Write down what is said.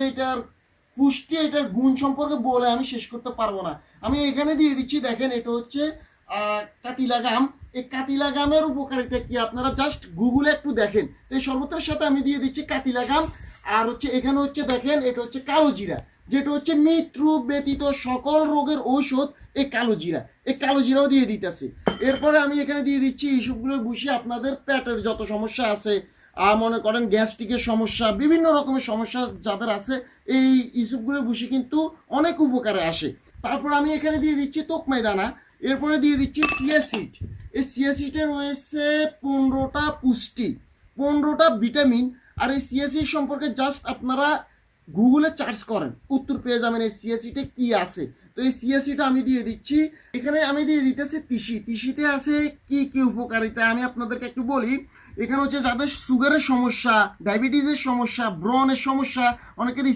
এটার পুষ্টি, এটার গুণ সম্পর্কে বলে আমি শেষ করতে পারবো না। আমি এখানে দিয়ে দিচ্ছি, দেখেন এটা হচ্ছে কাতিলা গাম। এই কাতিলা গামের উপকারিতা কি আপনারা জাস্ট গুগলে একটু দেখেন। এই শরবতের সাথে আমি দিয়ে দিচ্ছি কাতিলা গাম। আর হচ্ছে এখানে হচ্ছে দেখেন এটা হচ্ছে কালো জিরা, যেটা হচ্ছে মৃত্যু ব্যতীত সকল রোগের ঔষধ। এই কালো জিরা, এই কালো জিরাও দিয়ে দিতেছি। এরপরে আমি এখানে দিয়ে দিচ্ছি এইসবগুলোর ভুষি। আপনাদের পেটের যত সমস্যা আছে, মনে করেন গ্যাস্ট্রিকের সমস্যা, বিভিন্ন রকমের সমস্যা যাদের আছে, এই ইসুপগুলোর ভুষি কিন্তু অনেক উপকারে আসে। তারপর আমি এখানে দিয়ে দিচ্ছি তোকমাই দানা। এরপরে দিয়ে দিচ্ছি চিয়া সিড। এই চিয়া সিডে রয়েছে 15টা পুষ্টি, 15টা ভিটামিন। আর এই চিয়া সিড সম্পর্কে জাস্ট আপনারা গুগলে সার্চ করেন, উত্তর পেয়ে যাবেন এই চিয়া সিডে কি আছে। তো এই চিয়া সিড আমি দিয়ে দিচ্ছি। এখানে আমি দিয়ে দিতেছি তিসি। তিসিতে আছে কি কি উপকারিতা আমি আপনাদেরকে একটু বলি। এখানে হচ্ছে যাদের সুগারের সমস্যা, ডায়াবেটিসের সমস্যা, ব্রণের সমস্যা, অনেকের